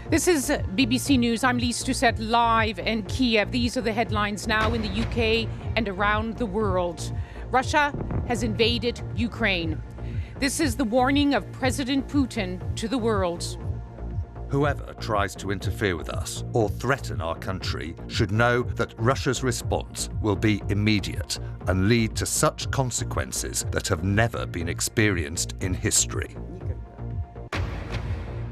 This is BBC News. I'm Lyse Doucet live in Kiev. These are the headlines now in the UK and around the world. Russia has invaded Ukraine. This is the warning of President Putin to the world. Whoever tries to interfere with us or threaten our country should know that Russia's response will be immediate and lead to such consequences that have never been experienced in history.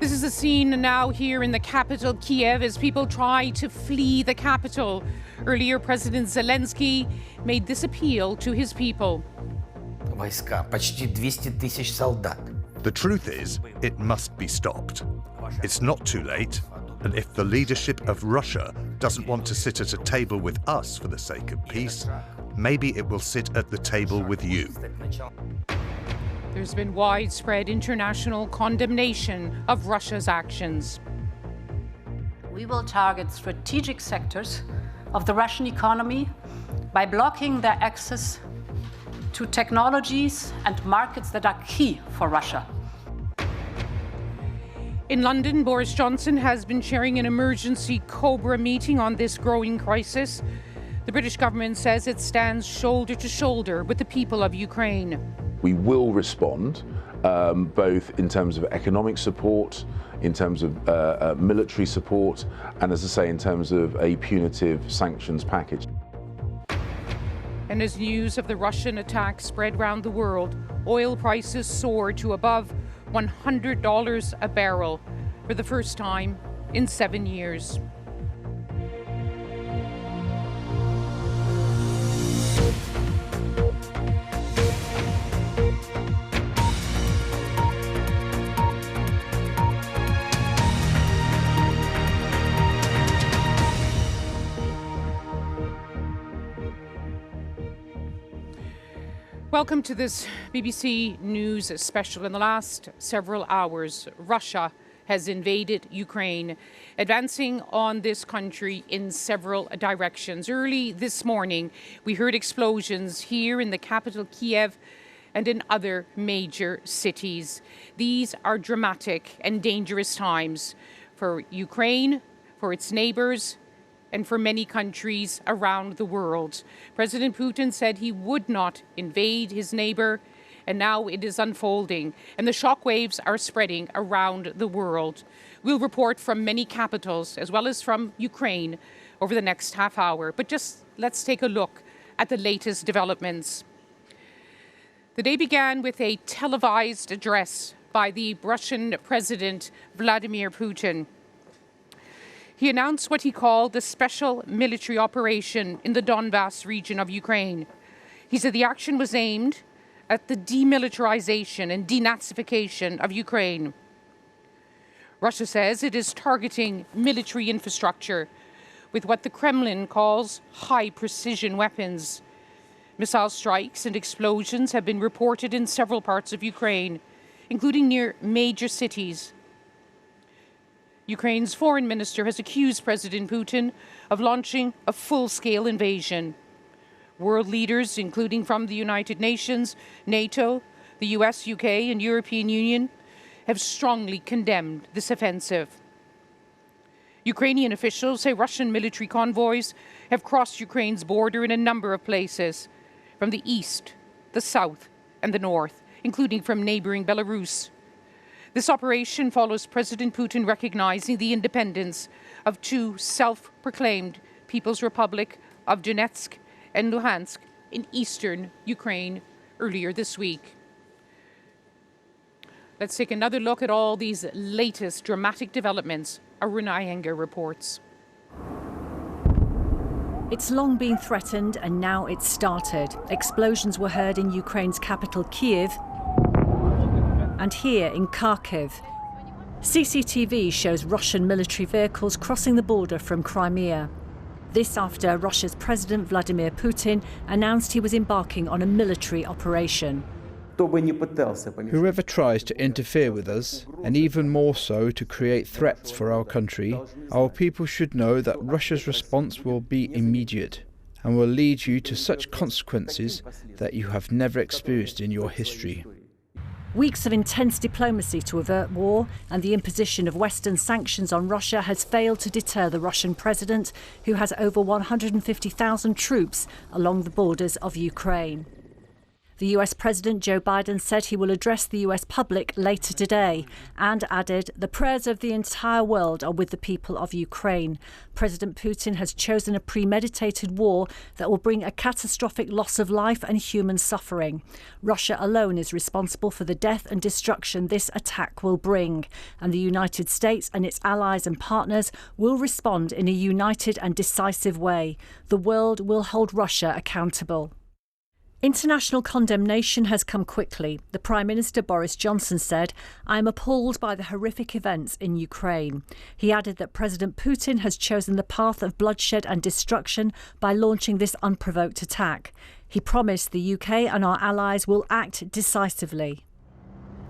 This is the scene now here in the capital, Kiev, as people try to flee the capital. Earlier, President Zelensky made this appeal to his people. Войска, почти 200 тысяч солдат. The truth is, it must be stopped. It's not too late, and if the leadership of Russia doesn't want to sit at a table with us for the sake of peace, maybe it will sit at the table with you. There's been widespread international condemnation of Russia's actions. We will target strategic sectors of the Russian economy by blocking their access to technologies and markets that are key for Russia. In London, Boris Johnson has been chairing an emergency COBRA meeting on this growing crisis. The British government says it stands shoulder to shoulder with the people of Ukraine. We will respond, both in terms of economic support, in terms of military support, and as I say, in terms of a punitive sanctions package. And as news of the Russian attack spread around the world, oil prices soared to above $100 a barrel for the first time in 7 years. Welcome to this BBC News special. In the last several hours, Russia has invaded Ukraine, advancing on this country in several directions. Early this morning, we heard explosions here in the capital, Kiev, and in other major cities. These are dramatic and dangerous times for Ukraine, for its neighbours, and for many countries around the world. President Putin said he would not invade his neighbour, and now it is unfolding, and the shockwaves are spreading around the world. We'll report from many capitals, as well as from Ukraine, over the next half hour. But just let's take a look at the latest developments. The day began with a televised address by the Russian President Vladimir Putin. He announced what he called a special military operation in the Donbass region of Ukraine. He said the action was aimed at the demilitarization and denazification of Ukraine. Russia says it is targeting military infrastructure with what the Kremlin calls high-precision weapons. Missile strikes and explosions have been reported in several parts of Ukraine, including near major cities. Ukraine's foreign minister has accused President Putin of launching a full-scale invasion. World leaders, including from the United Nations, NATO, the US, UK, and European Union, have strongly condemned this offensive. Ukrainian officials say Russian military convoys have crossed Ukraine's border in a number of places, from the east, the south, and the north, including from neighbouring Belarus. This operation follows President Putin recognizing the independence of two self-proclaimed People's Republic of Donetsk and Luhansk in eastern Ukraine earlier this week. Let's take another look at all these latest dramatic developments. Arun Iyengar reports. It's long been threatened and now it's started. Explosions were heard in Ukraine's capital, Kiev, and here in Kharkiv. CCTV shows Russian military vehicles crossing the border from Crimea. This after Russia's President Vladimir Putin announced he was embarking on a military operation. Whoever tries to interfere with us, and even more so to create threats for our country, our people should know that Russia's response will be immediate and will lead you to such consequences that you have never experienced in your history. Weeks of intense diplomacy to avert war and the imposition of Western sanctions on Russia has failed to deter the Russian president, who has over 150,000 troops along the borders of Ukraine. The US President Joe Biden said he will address the US public later today and added, "The prayers of the entire world are with the people of Ukraine." President Putin has chosen a premeditated war that will bring a catastrophic loss of life and human suffering. Russia alone is responsible for the death and destruction this attack will bring, and the United States and its allies and partners will respond in a united and decisive way. The world will hold Russia accountable. International condemnation has come quickly. The Prime Minister Boris Johnson said, "I am appalled by the horrific events in Ukraine." He added that President Putin has chosen the path of bloodshed and destruction by launching this unprovoked attack. He promised the UK and our allies will act decisively.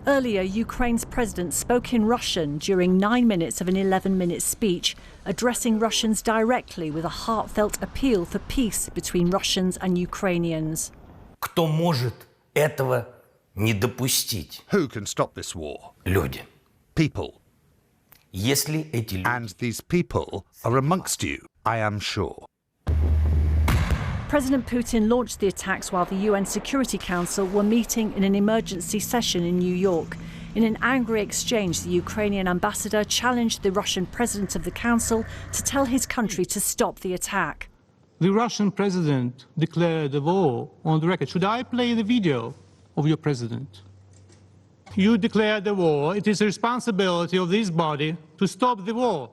Earlier, Ukraine's president spoke in Russian during 9 minutes of an 11-minute speech, addressing Russians directly with a heartfelt appeal for peace between Russians and Ukrainians. Кто может этого не допустить? Who can stop this war? Люди. People. Если эти люди... And these people are amongst you, I am sure. President Putin launched the attacks while the UN Security Council were meeting in an emergency session in New York. In an angry exchange, the Ukrainian ambassador challenged the Russian president of the council to tell his country to stop the attack. The Russian president declared a war on the record. Should I play the video of your president? You declared the war. It is the responsibility of this body to stop the war.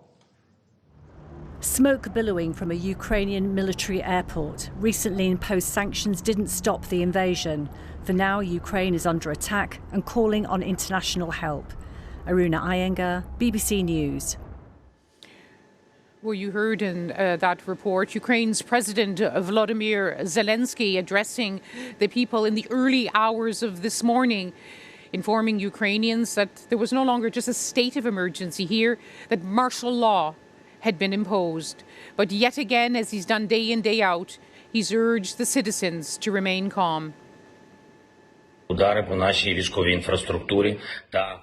Smoke billowing from a Ukrainian military airport. Recently imposed sanctions didn't stop the invasion. For now, Ukraine is under attack and calling on international help. Aruna Iyengar, BBC News. Well, you heard in that report Ukraine's President Volodymyr Zelensky addressing the people in the early hours of this morning, informing Ukrainians that there was no longer just a state of emergency here, that martial law had been imposed. But yet again, as he's done day in, day out, he's urged the citizens to remain calm.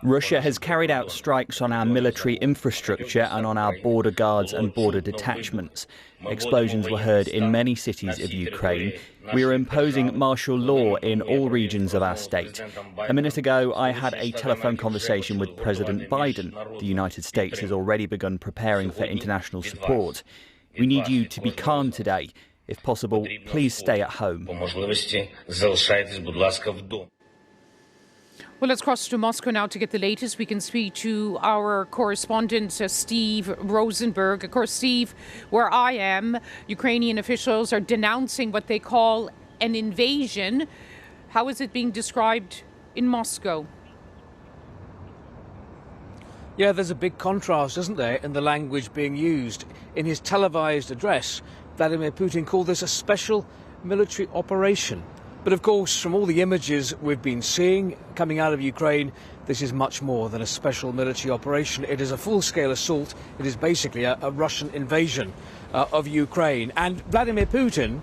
Russia has carried out strikes on our military infrastructure and on our border guards and border detachments. Explosions were heard in many cities of Ukraine. We are imposing martial law in all regions of our state. A minute ago, I had a telephone conversation with President Biden. The United States has already begun preparing for international support. We need you to be calm today. If possible, please stay at home. Well, let's cross to Moscow now to get the latest. We can speak to our correspondent, Steve Rosenberg. Of course, Steve, where I am, Ukrainian officials are denouncing what they call an invasion. How is it being described in Moscow? Yeah, there's a big contrast, isn't there, in the language being used. In his televised address, Vladimir Putin called this a special military operation. But of course, from all the images we've been seeing coming out of Ukraine, this is much more than a special military operation. It is a full-scale assault. It is basically a Russian invasion of Ukraine. And Vladimir Putin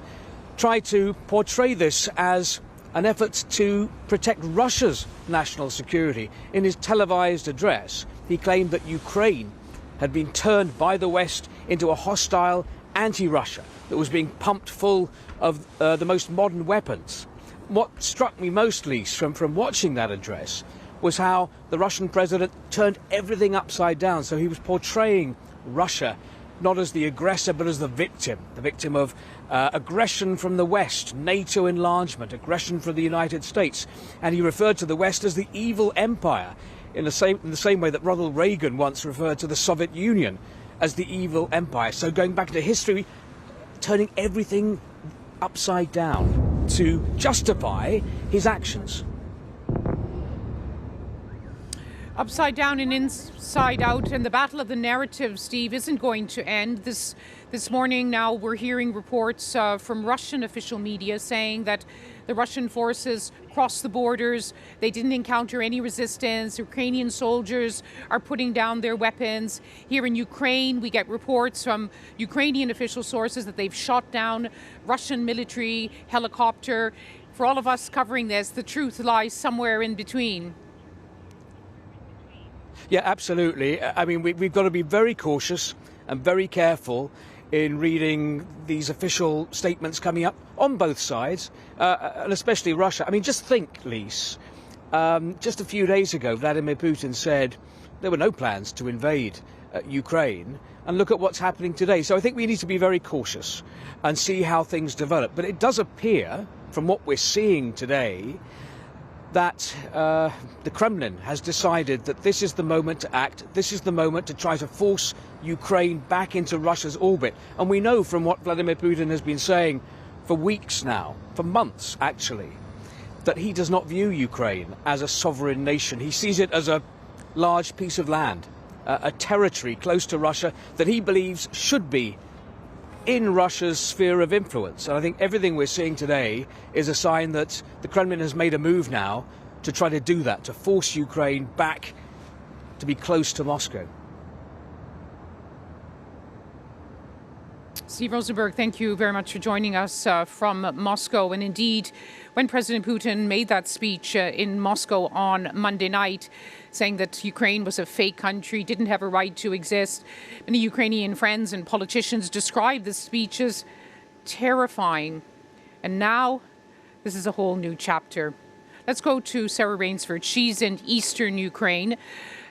tried to portray this as an effort to protect Russia's national security. In his televised address, he claimed that Ukraine had been turned by the West into a hostile anti-Russia that was being pumped full of the most modern weapons. What struck me most, Lyse, from watching that address was how the Russian president turned everything upside down. So he was portraying Russia not as the aggressor but as the victim of aggression from the West, NATO enlargement, aggression from the United States. And he referred to the West as the evil empire in the same way that Ronald Reagan once referred to the Soviet Union as the evil empire. So going back into history, turning everything upside down to justify his actions. Upside down and inside out, and the battle of the narrative, Steve, isn't going to end. This morning now we're hearing reports from Russian official media saying that the Russian forces crossed the borders. They didn't encounter any resistance. Ukrainian soldiers are putting down their weapons. Here in Ukraine, we get reports from Ukrainian official sources that they've shot down Russian military helicopter. For all of us covering this, the truth lies somewhere in between. Yeah, absolutely. I mean, we've got to be very cautious and very careful in reading these official statements coming up on both sides, and especially Russia. I mean, just think, Lyse, just a few days ago, Vladimir Putin said there were no plans to invade Ukraine, and look at what's happening today. So I think we need to be very cautious and see how things develop. But it does appear, from what we're seeing today, that the Kremlin has decided that this is the moment to act, this is the moment to try to force Ukraine back into Russia's orbit. And we know from what Vladimir Putin has been saying for weeks now, for months actually, that he does not view Ukraine as a sovereign nation. He sees it as a large piece of land, a territory close to Russia that he believes should be in Russia's sphere of influence. And I think everything we're seeing today is a sign that the Kremlin has made a move now to try to do that, to force Ukraine back to be close to Moscow. Steve Rosenberg, thank you very much for joining us from Moscow. And indeed, when President Putin made that speech in Moscow on Monday night, saying that Ukraine was a fake country, didn't have a right to exist, many Ukrainian friends and politicians described this speech as terrifying. And now, this is a whole new chapter. Let's go to Sarah Rainsford. She's in eastern Ukraine.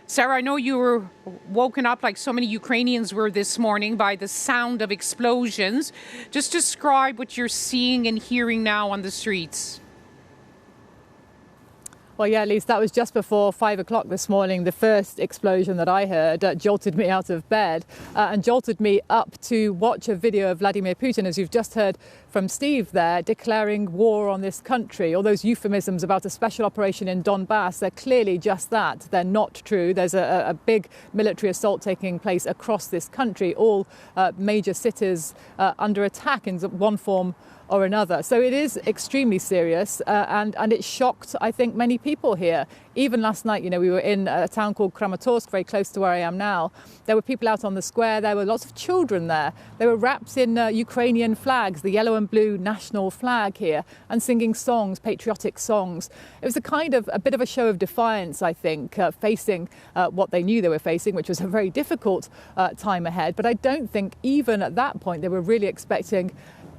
Sarah, I know you were woken up like so many Ukrainians were this morning by the sound of explosions. Just describe what you're seeing and hearing now on the streets. Well, yeah, Lyse, that was just before 5 o'clock this morning. The first explosion that I heard jolted me out of bed and jolted me up to watch a video of Vladimir Putin, as you've just heard from Steve there, declaring war on this country. All those euphemisms about a special operation in Donbass, they're clearly just that. They're not true. There's a big military assault taking place across this country, all major cities under attack in one form or another. So it is extremely serious and it shocked, I think, many people here. Even last night, you know, we were in a town called Kramatorsk, very close to where I am now. There were people out on the square. There were lots of children there. They were wrapped in Ukrainian flags, the yellow and blue national flag here, and singing songs, patriotic songs. It was a bit of a show of defiance, I think, facing what they knew they were facing, which was a very difficult time ahead. But I don't think even at that point they were really expecting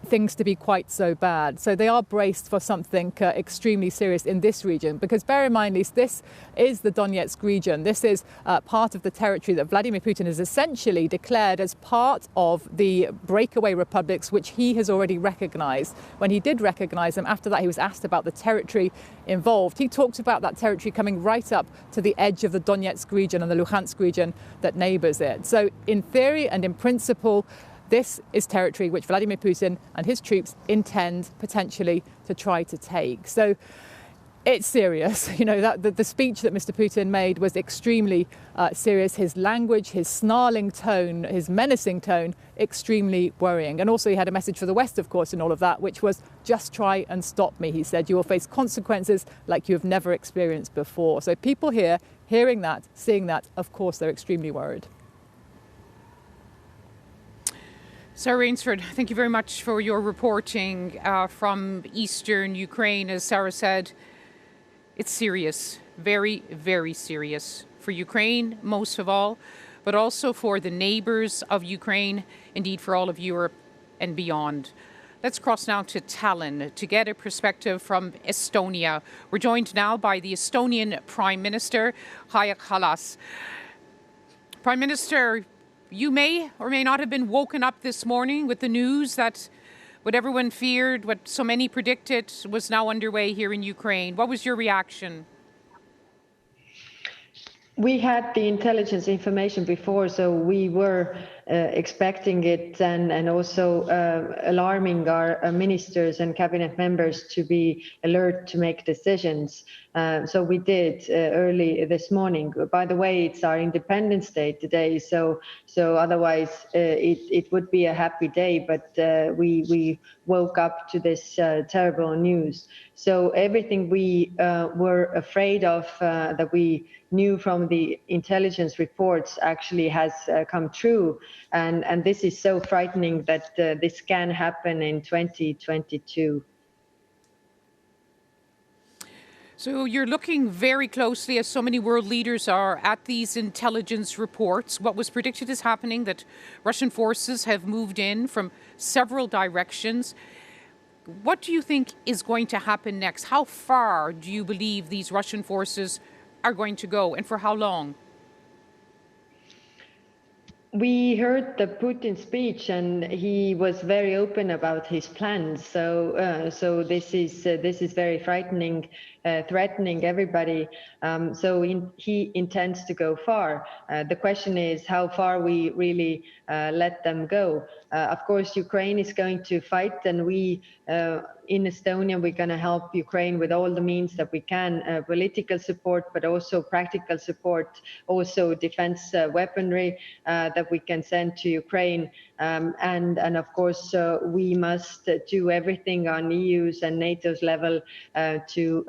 things to be quite so bad. So they are braced for something extremely serious in this region, because bear in mind, Lyse, this is the Donetsk region. This is part of the territory that Vladimir Putin has essentially declared as part of the breakaway republics, which he has already recognized. When he did recognize them, after that he was asked about the territory involved. He talked about that territory coming right up to the edge of the Donetsk region and the Luhansk region that neighbors it. So in theory and in principle, this is territory which Vladimir Putin and his troops intend potentially to try to take. So it's serious. You know, that the speech that Mr. Putin made was extremely serious. His language, his snarling tone, his menacing tone, extremely worrying. And also he had a message for the West, of course, in all of that, which was just try and stop me. He said, you will face consequences like you have never experienced before. So people here, hearing that, seeing that, of course, they're extremely worried. Sarah Rainsford, thank you very much for your reporting from eastern Ukraine. As Sarah said, it's serious, very, very serious for Ukraine, most of all, but also for the neighbours of Ukraine, indeed for all of Europe and beyond. Let's cross now to Tallinn to get a perspective from Estonia. We're joined now by the Estonian Prime Minister, Kaja Kallas. Prime Minister, you may or may not have been woken up this morning with the news that what everyone feared, what so many predicted, was now underway here in Ukraine. What was your reaction? We had the intelligence information before, so we were expecting it and also alarming our ministers and cabinet members to be alert to make decisions. So we did early this morning. By the way, it's our Independence Day today, so otherwise it would be a happy day, but we woke up to this terrible news. So everything we were afraid of that we knew from the intelligence reports actually has come true. And this is so frightening that this can happen in 2022. So you're looking very closely, as so many world leaders are, at these intelligence reports. What was predicted is happening, that Russian forces have moved in from several directions. What do you think is going to happen next? How far do you believe these Russian forces are going to go, and for how long? We heard the Putin speech, and he was very open about his plans. So this is very frightening, threatening everybody. He intends to go far. The question is how far we really let them go. Of course, Ukraine is going to fight, and we in Estonia, we're going to help Ukraine with all the means that we can, political support, but also practical support, also defense weaponry that we can send to Ukraine. And of course, we must do everything on EU's and NATO's level to,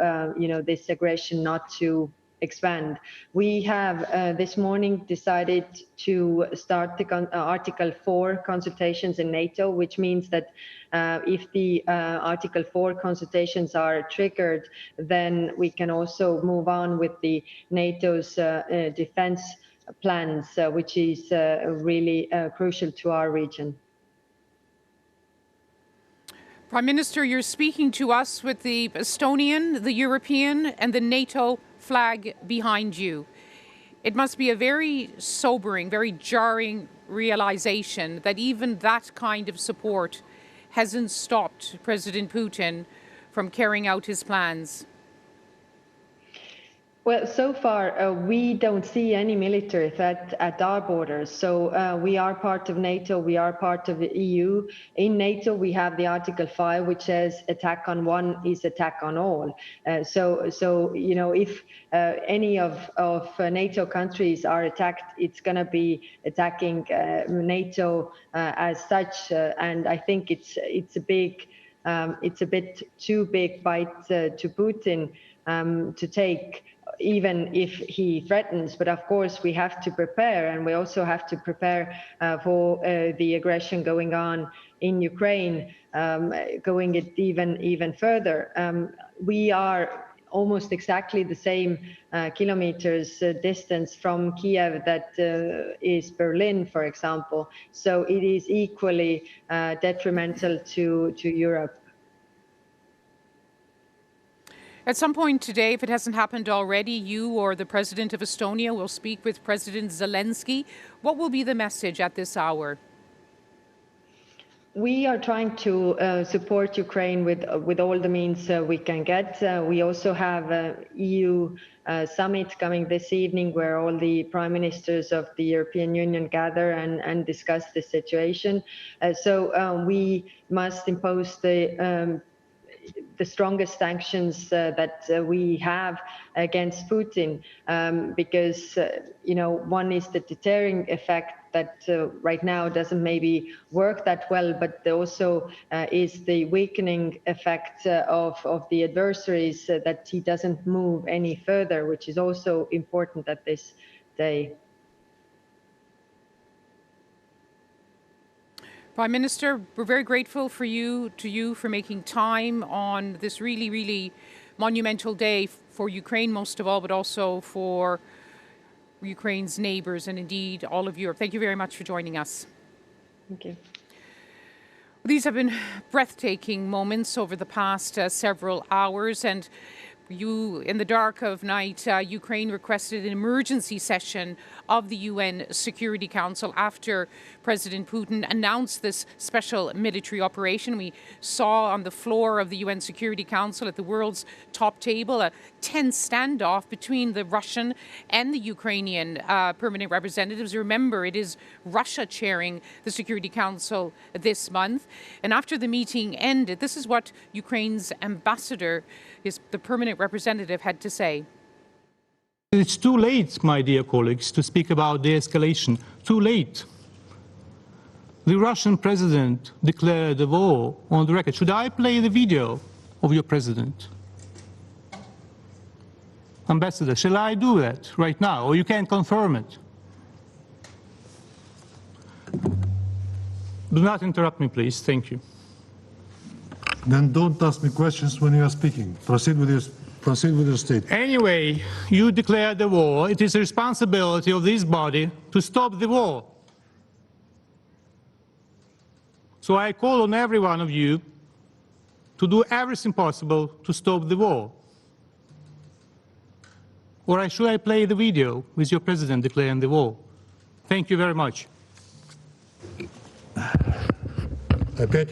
this aggression not to expand. We have this morning decided to start the Article 4 consultations in NATO, which means that if the Article 4 consultations are triggered, then we can also move on with the NATO's defense plans, which is really crucial to our region. Prime Minister, you're speaking to us with the Estonian, the European, and the NATO flag behind you. It must be a very sobering, very jarring realization that even that kind of support hasn't stopped President Putin from carrying out his plans. Well, so far, we don't see any military threat at our borders. So we are part of NATO, we are part of the EU. In NATO, we have the Article 5, which says attack on one is attack on all. So if any of NATO countries are attacked, it's going to be attacking NATO as such. And I think it's a bit too big bite to Putin to take, even if he threatens. But of course we have to prepare, and we also have to prepare for the aggression going on in Ukraine, going it even further. We are almost exactly the same kilometers distance from Kiev that is Berlin, for example. So it is equally detrimental to Europe. At some point today, if it hasn't happened already, you or the President of Estonia will speak with President Zelensky. What will be the message at this hour? We are trying to support Ukraine with all the means we can get. We also have an EU summit coming this evening, where all the prime ministers of the European Union gather and discuss the situation. So we must impose the strongest sanctions that we have against Putin, because one is the deterring effect that right now doesn't maybe work that well, but also is the weakening effect of the adversaries, that he doesn't move any further, which is also important at this day. Prime Minister, we're very grateful to you for making time on this really, really monumental day for Ukraine, most of all, but also for Ukraine's neighbours and indeed all of Europe. Thank you very much for joining us. Thank you. These have been breathtaking moments over the past several hours, and in the dark of night, Ukraine requested an emergency session of the UN Security Council after President Putin announced this special military operation. We saw on the floor of the UN Security Council at the world's top table a tense standoff between the Russian and the Ukrainian permanent representatives. Remember, it is Russia chairing the Security Council this month. And after the meeting ended, this is what Ukraine's ambassador, the permanent representative, had to say. It's too late, my dear colleagues, to speak about de-escalation. Too late. The Russian president declared a war on the record. Should I play the video of your president? Ambassador, shall I do that right now, or you can confirm it? Do not interrupt me, please. Thank you. Then don't ask me questions when you are speaking. Proceed with your Anyway, you declared the war. It is the responsibility of this body to stop the war. So I call on every one of you to do everything possible to stop the war. Or should I play the video with your president declaring the war? Thank you very much. Again,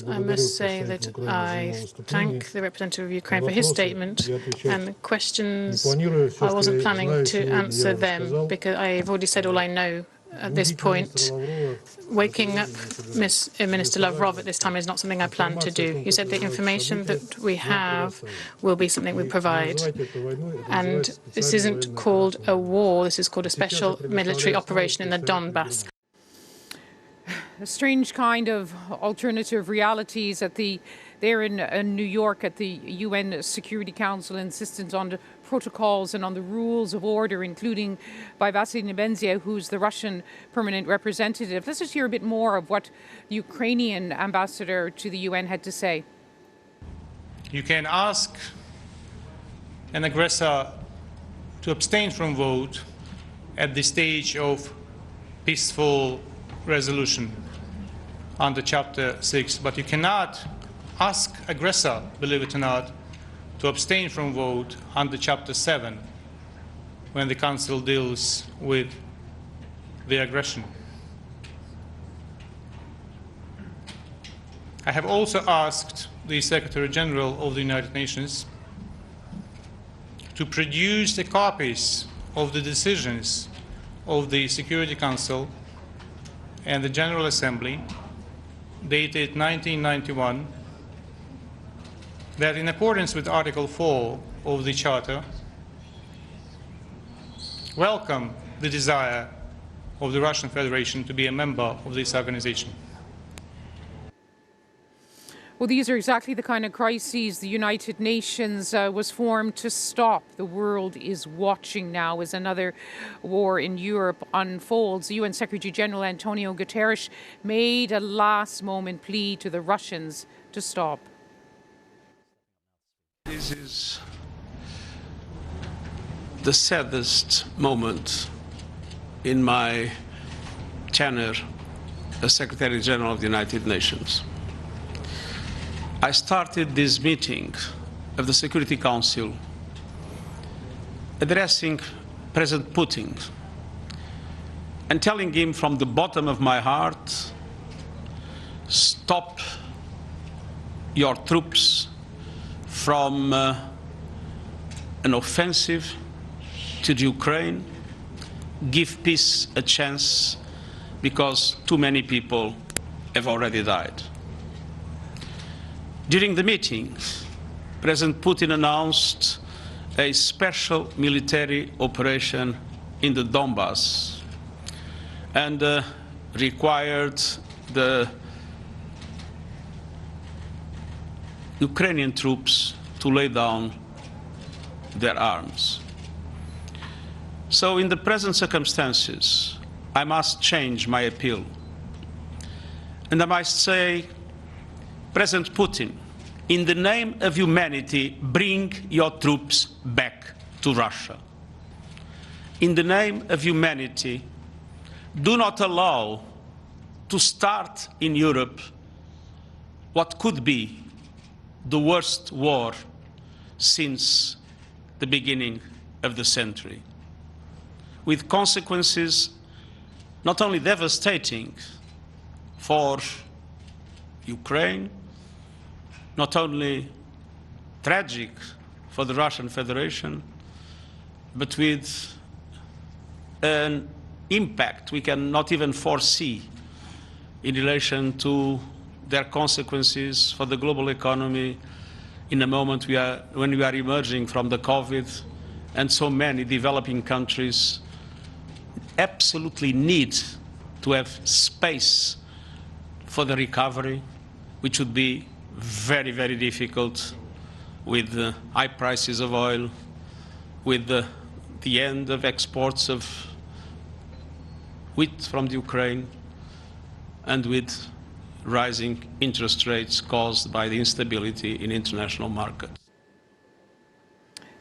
I must say that I thank the representative of Ukraine for his statement, and the questions, I wasn't planning to answer them because I've already said all I know at this point. Waking up Minister Lavrov at this time is not something I plan to do. You said the information that we have will be something we provide. And this isn't called a war, this is called a special military operation in the Donbass. A strange kind of alternative realities there in New York at the UN Security Council, insistence on the protocols and on the rules of order, including by Vasily Nebenzia, who's the Russian permanent representative. Let's just hear a bit more of what the Ukrainian ambassador to the UN had to say. You can ask an aggressor to abstain from vote at the stage of peaceful resolution under Chapter 6, but you cannot ask aggressor, believe it or not, to abstain from vote under Chapter 7 when the Council deals with the aggression. I have also asked the Secretary General of the United Nations to produce the copies of the decisions of the Security Council and the General Assembly dated 1991 that, in accordance with Article 4 of the Charter, welcome the desire of the Russian Federation to be a member of this organization. Well, these are exactly the kind of crises the United Nations was formed to stop. The world is watching now as another war in Europe unfolds. The UN Secretary General Antonio Guterres made a last-moment plea to the Russians to stop. This is the saddest moment in my tenure as Secretary General of the United Nations. I started this meeting of the Security Council addressing President Putin and telling him from the bottom of my heart, stop your troops from an offensive to Ukraine, give peace a chance because too many people have already died. During the meeting, President Putin announced a special military operation in the Donbass and required the Ukrainian troops to lay down their arms. So in the present circumstances, I must change my appeal. And I must say, President Putin, in the name of humanity, bring your troops back to Russia. In the name of humanity, do not allow to start in Europe what could be the worst war since the beginning of the century, with consequences not only devastating for Ukraine, not only tragic for the Russian Federation, but with an impact we cannot even foresee in relation to their consequences for the global economy in a moment when we are emerging from the COVID, and so many developing countries absolutely need to have space for the recovery, which would be very, very difficult with the high prices of oil, with the end of exports of wheat from the Ukraine, and with rising interest rates caused by the instability in international markets.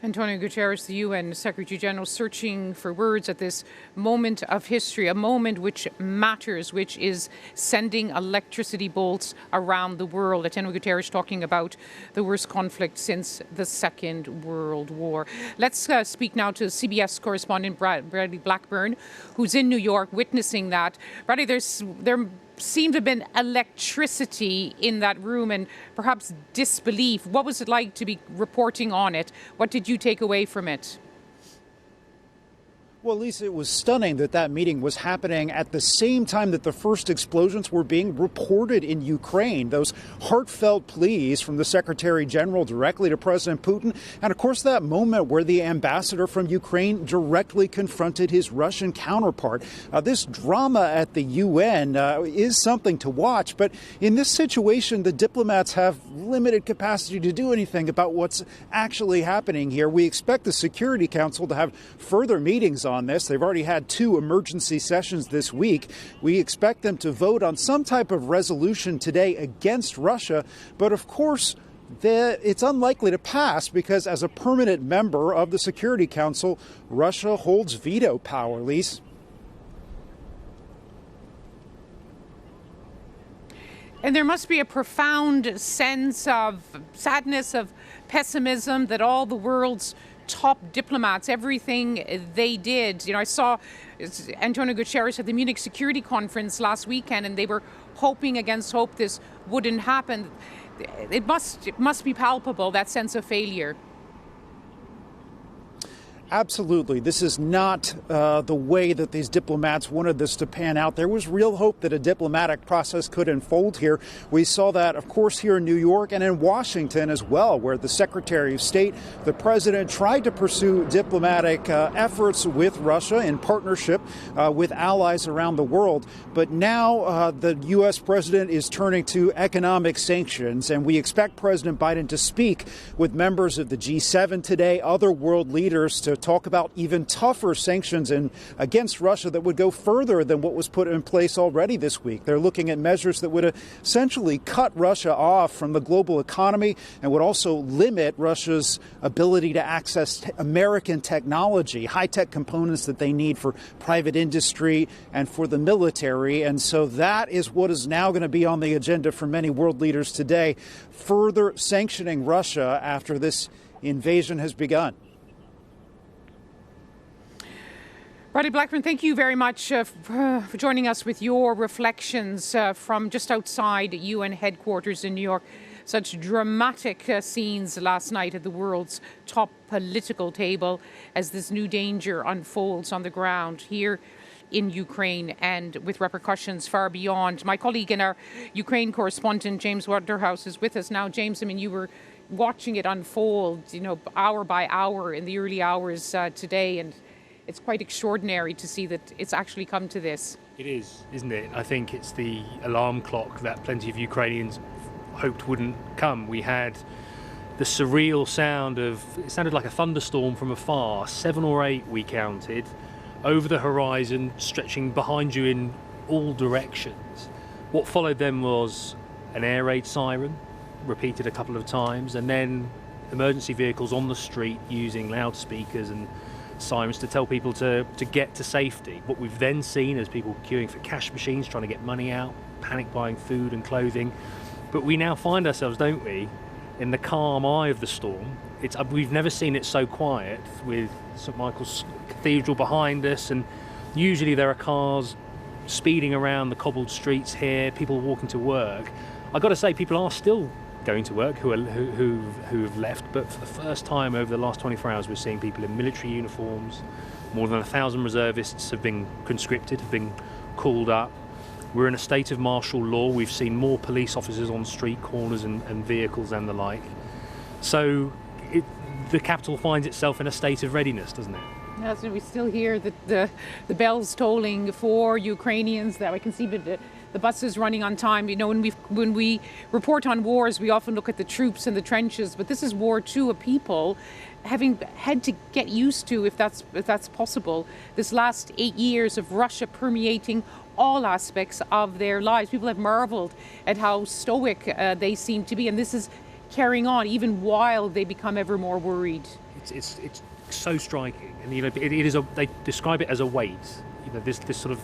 Antonio Guterres, the UN Secretary General, searching for words at this moment of history, a moment which matters, which is sending electricity bolts around the world. Antonio Guterres talking about the worst conflict since the Second World War. Let's speak now to CBS correspondent Bradley Blackburn, who's in New York witnessing that. Bradley, there seemed to have been electricity in that room and perhaps disbelief. What was it like to be reporting on it? What did you take away from it? Well, Lyse, it was stunning that that meeting was happening at the same time that the first explosions were being reported in Ukraine. Those heartfelt pleas from the Secretary General directly to President Putin. And of course, that moment where the ambassador from Ukraine directly confronted his Russian counterpart. This drama at the UN is something to watch. But in this situation, the diplomats have limited capacity to do anything about what's actually happening here. We expect the Security Council to have further meetings on this. They've already had 2 emergency sessions this week. We expect them to vote on some type of resolution today against Russia. But of course, it's unlikely to pass because as a permanent member of the Security Council, Russia holds veto power, Lyse. And there must be a profound sense of sadness, of pessimism that all the world's top diplomats, everything they did. You know, I saw Antonio Guterres at the Munich Security Conference last weekend, and they were hoping against hope this wouldn't happen. It must be palpable, that sense of failure. Absolutely. This is not the way that these diplomats wanted this to pan out. There was real hope that a diplomatic process could unfold here. We saw that, of course, here in New York and in Washington as well, where the Secretary of State, the president, tried to pursue diplomatic efforts with Russia in partnership with allies around the world. But now the U.S. president is turning to economic sanctions, and we expect President Biden to speak with members of the G7 today, other world leaders, to talk about even tougher sanctions against Russia that would go further than what was put in place already this week. They're looking at measures that would essentially cut Russia off from the global economy and would also limit Russia's ability to access American technology, high-tech components that they need for private industry and for the military. And so that is what is now going to be on the agenda for many world leaders today, further sanctioning Russia after this invasion has begun. Bradley Blackburn, thank you very much for joining us with your reflections from just outside UN headquarters in New York. Such dramatic scenes last night at the world's top political table as this new danger unfolds on the ground here in Ukraine and with repercussions far beyond. My colleague and our Ukraine correspondent, James Waterhouse, is with us now. James, I mean, you were watching it unfold, you know, hour by hour in the early hours today, and it's quite extraordinary to see that it's actually come to this. It is, isn't it? I think it's the alarm clock that plenty of Ukrainians hoped wouldn't come. We had the surreal sound of, it sounded like a thunderstorm from afar, 7 or 8 we counted, over the horizon, stretching behind you in all directions. What followed then was an air raid siren, repeated a couple of times, and then emergency vehicles on the street using loudspeakers and sirens to tell people to get to safety. What we've then seen is people queuing for cash machines, trying to get money out, panic buying food and clothing. But we now find ourselves, don't we, in the calm eye of the storm. We've never seen it so quiet, with St Michael's Cathedral behind us, and usually there are cars speeding around the cobbled streets here, people walking to work. I've got to say, people are still going to work who have left, but for the first time over the last 24 hours we're seeing people in military uniforms. More than 1,000 reservists have been conscripted, have been called up. We're in a state of martial law. We've seen more police officers on street corners and vehicles and the like. So the capital finds itself in a state of readiness, doesn't it? Yes, and we still hear the bells tolling for Ukrainians. That I can see the buses running on time. You know, when we report on wars, we often look at the troops in the trenches, but this is war too, of people having had to get used to, if that's possible, this last 8 years of Russia permeating all aspects of their lives. People have marveled at how stoic they seem to be, and this is carrying on even while they become ever more worried. it's so striking, and they describe it as a weight. This to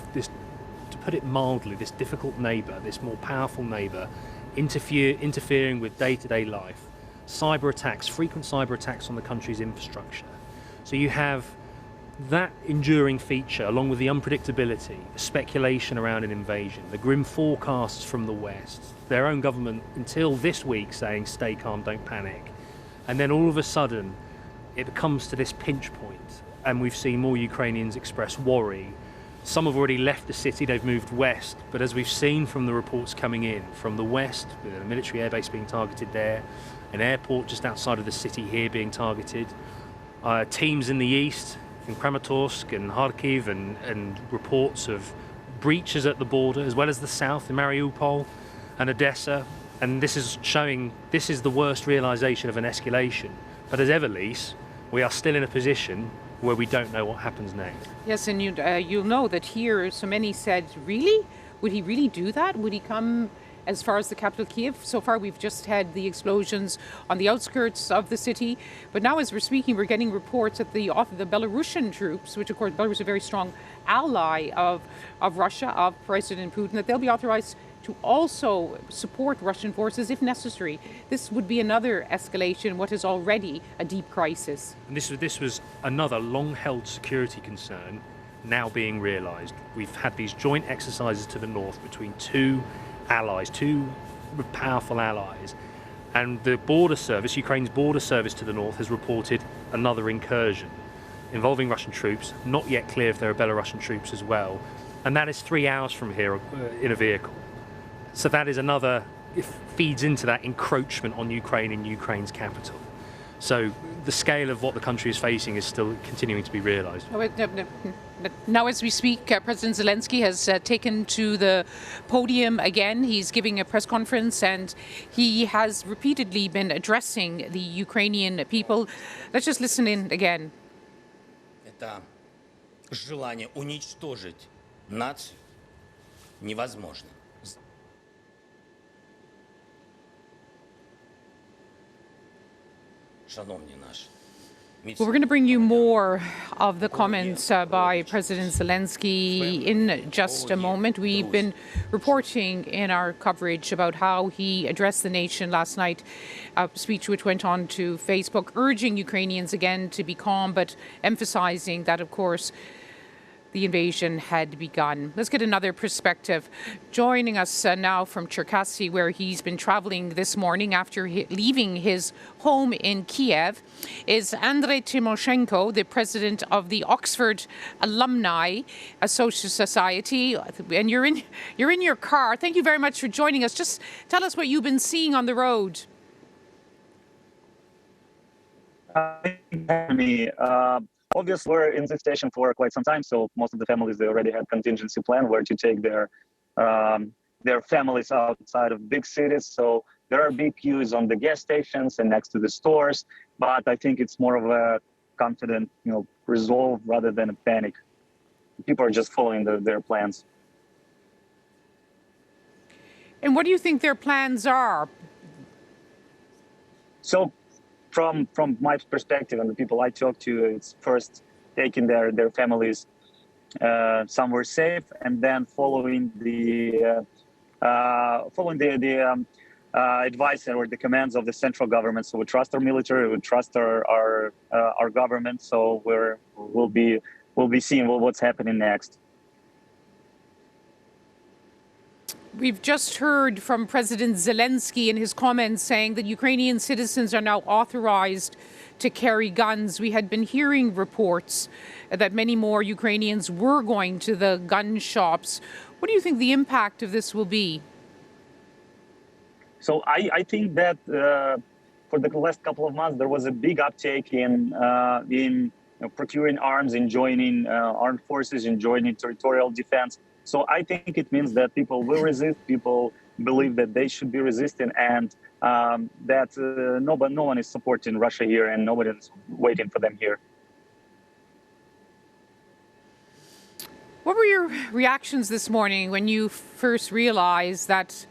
put it mildly, this difficult neighbour, this more powerful neighbour, interfering with day-to-day life, frequent cyber attacks on the country's infrastructure. So you have that enduring feature, along with the unpredictability, the speculation around an invasion, the grim forecasts from the West, their own government until this week saying stay calm, don't panic, and then all of a sudden it comes to this pinch point, and we've seen more Ukrainians express worry. Some have already left the city, they've moved west, but as we've seen from the reports coming in from the west, with a military airbase being targeted there, an airport just outside of the city here being targeted, teams in the east, in Kramatorsk and Kharkiv, and reports of breaches at the border, as well as the south in Mariupol and Odessa, and this is showing this is the worst realisation of an escalation. But as ever, Lyse, we are still in a position where we don't know what happens next. Yes, and you'll know that here so many said, really? Would he really do that? Would he come as far as the capital, Kiev? So far we've just had the explosions on the outskirts of the city. But now as we're speaking, we're getting reports that the Belarusian troops, which of course Belarus is a very strong ally of Russia, of President Putin, that they'll be authorized to also support Russian forces if necessary. This would be another escalation, what is already a deep crisis. And this was another long-held security concern now being realised. We've had these joint exercises to the north between two powerful allies, and the border service, Ukraine's border service to the north, has reported another incursion involving Russian troops, not yet clear if there are Belarusian troops as well, and that is 3 hours from here in a vehicle. So that is it feeds into that encroachment on Ukraine in Ukraine's capital. So the scale of what the country is facing is still continuing to be realised. Now, as we speak, President Zelensky has taken to the podium again. He's giving a press conference and he has repeatedly been addressing the Ukrainian people. Let's just listen in again. Это желание уничтожить нацию невозможно. Шановні наші. Well, we're going to bring you more of the comments by President Zelensky in just a moment. We've been reporting in our coverage about how he addressed the nation last night, a speech which went on to Facebook, urging Ukrainians again to be calm, but emphasizing that, of course, the invasion had begun. Let's get another perspective. Joining us now from Cherkasy, where he's been traveling this morning after leaving his home in Kiev, is Andrei Timoshenko, the president of the Oxford Alumni Society. And you're in your car. Thank you very much for joining us. Just tell us what you've been seeing on the road. Obviously, we're in this station for quite some time, so most of the families, they already had contingency plan where to take their families outside of big cities. So there are big queues on the gas stations and next to the stores, but I think it's more of a confident, resolve rather than a panic. People are just following their plans. And what do you think their plans are? So, from my perspective and the people I talk to, it's first taking their families somewhere safe, and then following the advice or the commands of the central government. So we trust our military, we trust our government. So we'll be seeing what's happening next. We've just heard from President Zelensky in his comments saying that Ukrainian citizens are now authorized to carry guns. We had been hearing reports that many more Ukrainians were going to the gun shops. What do you think the impact of this will be? So I think that for the last couple of months, there was a big uptake in procuring arms, in joining armed forces, in joining territorial defense. So I think it means that people will resist, people believe that they should be resisting, and that no one is supporting Russia here and nobody is waiting for them here. What were your reactions this morning when you first realized that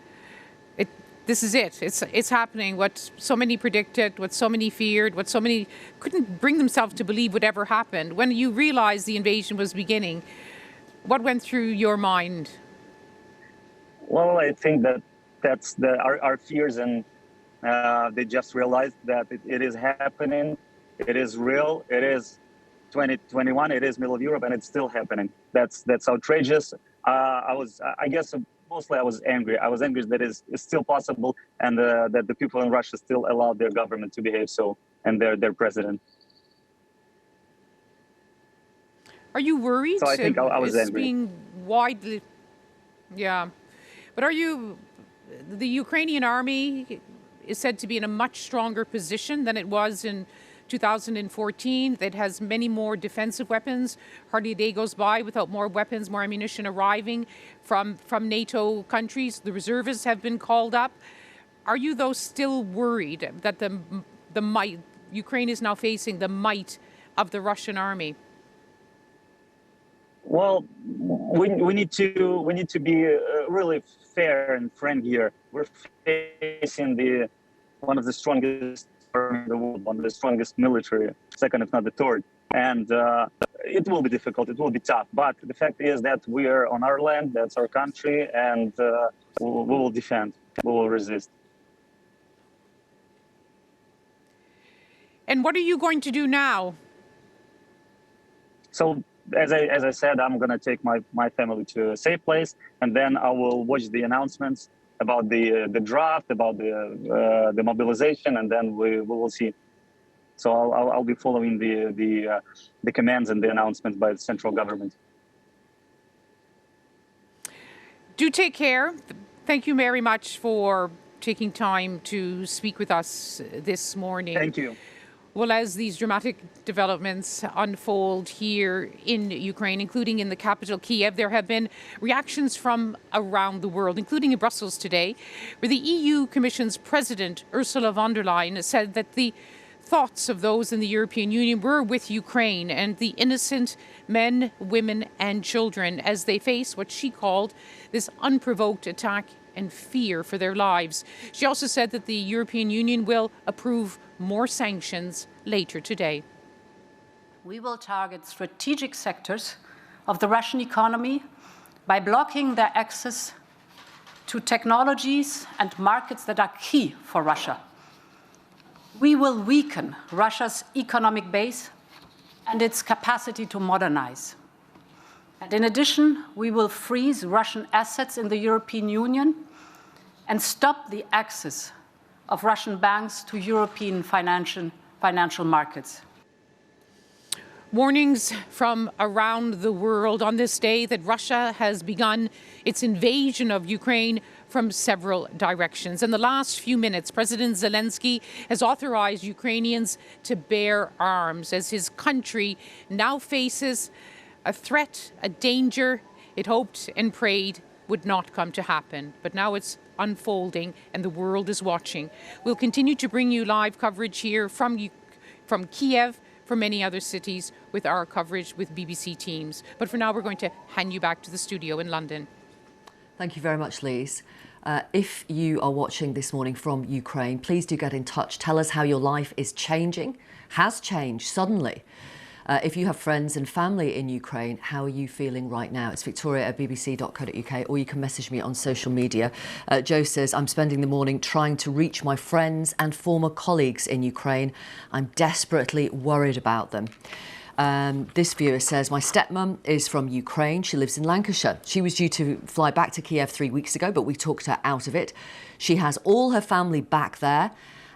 this is it. It's happening. What so many predicted, what so many feared, what so many couldn't bring themselves to believe would ever happen. When you realized the invasion was beginning, what went through your mind? Well, I think that's our fears, and they just realized that it is happening. It is real. It is 2021. It is middle of Europe, and it's still happening. That's outrageous. I guess mostly I was angry. I was angry that it's still possible, and that the people in Russia still allowed their government to behave so, and their president. Are you worried? So I think I was angry. Being widely, yeah. But the Ukrainian army is said to be in a much stronger position than it was in 2014. It has many more defensive weapons. Hardly a day goes by without more weapons, more ammunition arriving from NATO countries. The reservists have been called up. Are you, though, still worried that the might Ukraine is now facing the might of the Russian army? Well, we need to be really fair and frank here. We're facing one of the strongest army in the world, one of the strongest military, second if not the third, and it will be difficult. It will be tough. But the fact is that we are on our land. That's our country, and we will defend. We will resist. And what are you going to do now? So, as I said, I'm going to take my family to a safe place, and then I will watch the announcements about the draft, about the mobilization, and then we will see. So I'll be following the commands and the announcements by the central government. Do take care. Thank you very much for taking time to speak with us this morning. Thank you. Well, as these dramatic developments unfold here in Ukraine, including in the capital, Kiev, there have been reactions from around the world, including in Brussels today, where the EU Commission's President, Ursula von der Leyen, said that the thoughts of those in the European Union were with Ukraine and the innocent men, women and children as they face what she called this unprovoked attack and fear for their lives. She also said that the European Union will approve more sanctions later today. We will target strategic sectors of the Russian economy by blocking their access to technologies and markets that are key for Russia. We will weaken Russia's economic base and its capacity to modernize. And in addition, we will freeze Russian assets in the European Union and stop the access of Russian banks to European financial markets. Warnings from around the world on this day that Russia has begun its invasion of Ukraine from several directions. In the last few minutes, President Zelensky has authorized Ukrainians to bear arms as his country now faces a threat, a danger it hoped and prayed would not come to happen. But now it's unfolding and the world is watching. We'll continue to bring you live coverage here from Kiev, from many other cities with our coverage with BBC teams. But for now, we're going to hand you back to the studio in London. Thank you very much, Lyse. If you are watching this morning from Ukraine, please do get in touch. Tell us how your life is changing, has changed suddenly. If you have friends and family in Ukraine, how are you feeling right now? It's victoria@bbc.co.uk, or you can message me on social media. Joe says, I'm spending the morning trying to reach my friends and former colleagues in Ukraine. I'm desperately worried about them. This viewer says, my stepmom is from Ukraine. She lives in Lancashire. She was due to fly back to Kiev 3 weeks ago, but we talked her out of it. She has all her family back there,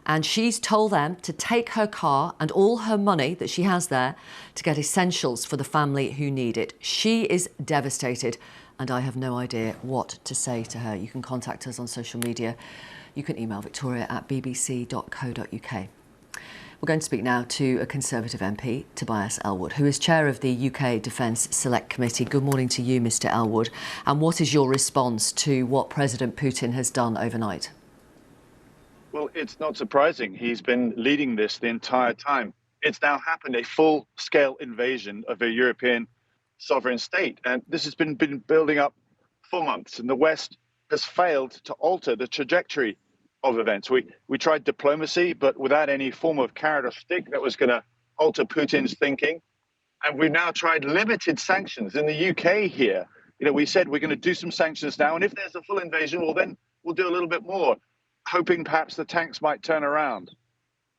and she's told them to take her car and all her money that she has there to get essentials for the family who need it. She is devastated, and I have no idea what to say to her. You can contact us on social media. You can email victoria@bbc.co.uk. We're going to speak now to a Conservative MP, Tobias Ellwood, who is chair of the UK Defence Select Committee. Good morning to you, Mr. Ellwood. And what is your response to what President Putin has done overnight? Well, it's not surprising. He's been leading this the entire time. It's now happened, a full-scale invasion of a European sovereign state. And this has been building up for months. And the West has failed to alter the trajectory of events. We tried diplomacy, but without any form of carrot or stick that was going to alter Putin's thinking. And we've now tried limited sanctions. In the UK here, we said we're going to do some sanctions now, and if there's a full invasion, well, then we'll do a little bit more, hoping perhaps the tanks might turn around.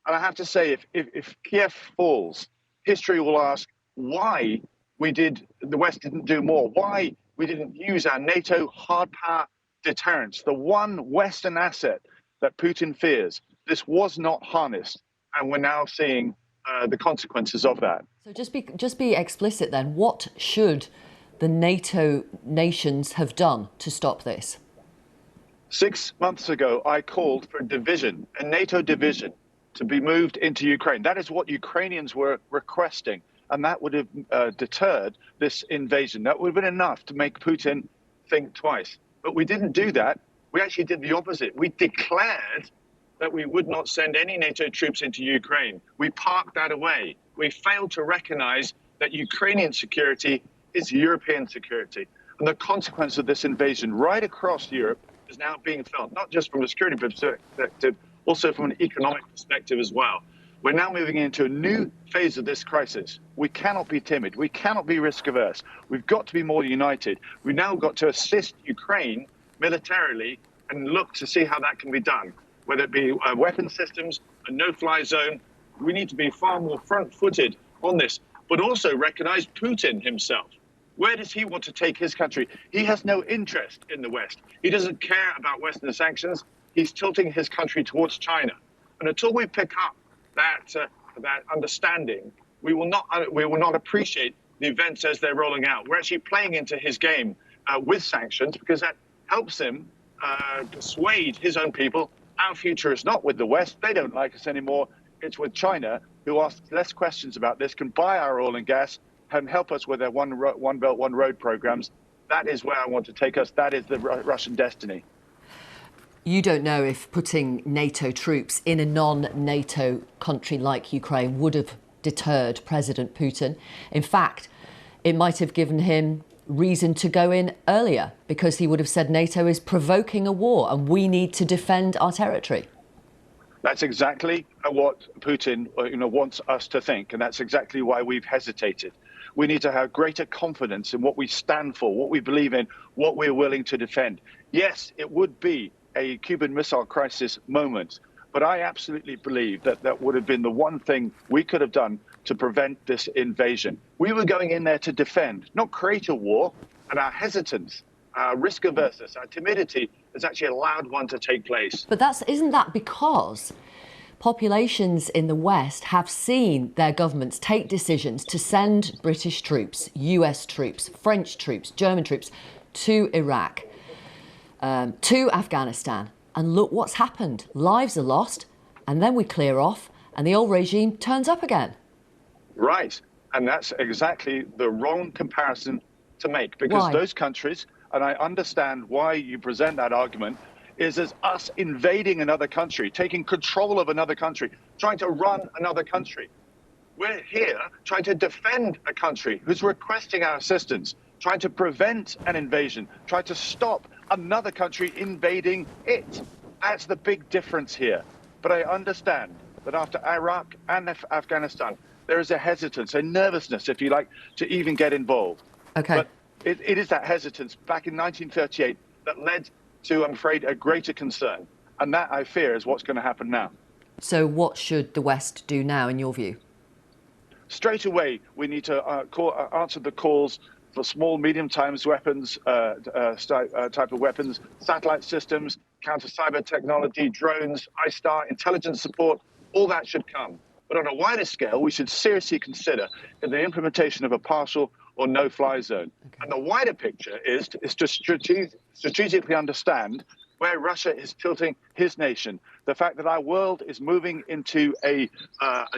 And I have to say, if Kiev falls, history will ask why the West didn't do more, why we didn't use our NATO hard power deterrence, the one Western asset that Putin fears. This was not harnessed, and we're now seeing the consequences of that. So just be explicit then. What should the NATO nations have done to stop this? 6 months ago, I called for a NATO division, to be moved into Ukraine. That is what Ukrainians were requesting, and that would have deterred this invasion. That would have been enough to make Putin think twice. But we didn't do that. We actually did the opposite. We declared that we would not send any NATO troops into Ukraine. We parked that away. We failed to recognize that Ukrainian security is European security. And the consequence of this invasion right across Europe is now being felt, not just from a security perspective, also from an economic perspective as well. We're now moving into a new phase of this crisis. We cannot be timid. We cannot be risk averse. We've got to be more united. We've now got to assist Ukraine militarily and look to see how that can be done, whether it be weapon systems, a no-fly zone. We need to be far more front-footed on this, but also recognize Putin himself. Where does he want to take his country? He has no interest in the West. He doesn't care about Western sanctions. He's tilting his country towards China. And until we pick up that understanding, we will not appreciate the events as they're rolling out. We're actually playing into his game with sanctions, because that helps him persuade his own people. Our future is not with the West. They don't like us anymore. It's with China, who asks less questions about this, can buy our oil and gas, and help us with their One Belt, One Road programs. That is where I want to take us. That is the Russian destiny. You don't know if putting NATO troops in a non-NATO country like Ukraine would have deterred President Putin. In fact, it might have given him reason to go in earlier, because he would have said NATO is provoking a war and we need to defend our territory. That's exactly what Putin wants us to think, and that's exactly why we've hesitated. We need to have greater confidence in what we stand for, what we believe in, what we're willing to defend. Yes, it would be a Cuban Missile Crisis moment, but I absolutely believe that that would have been the one thing we could have done to prevent this invasion. We were going in there to defend, not create a war, and our hesitance, our risk averseness, our timidity has actually allowed one to take place. But isn't that because populations in the West have seen their governments take decisions to send British troops, US troops, French troops, German troops to Iraq, to Afghanistan, and look what's happened. Lives are lost, and then we clear off, and the old regime turns up again. Right, and that's exactly the wrong comparison to make, because Why? Those countries, and I understand why you present that argument, is as us invading another country, taking control of another country, trying to run another country. We're here trying to defend a country who's requesting our assistance, trying to prevent an invasion, trying to stop another country invading it. That's the big difference here. But I understand that after Iraq and Afghanistan, there is a hesitance, a nervousness, if you like, to even get involved. Okay. But it is that hesitance back in 1938 that led to, I'm afraid, a greater concern. And that, I fear, is what's going to happen now. So what should the West do now, in your view? Straight away, we need to answer the calls for small, medium-times weapons, type of weapons, satellite systems, counter-cyber technology, drones, ISTAR, intelligence support, all that should come. But on a wider scale, we should seriously consider the implementation of a partial or no-fly zone. Okay. And the wider picture is to strategically understand where Russia is tilting his nation. The fact that our world is moving into a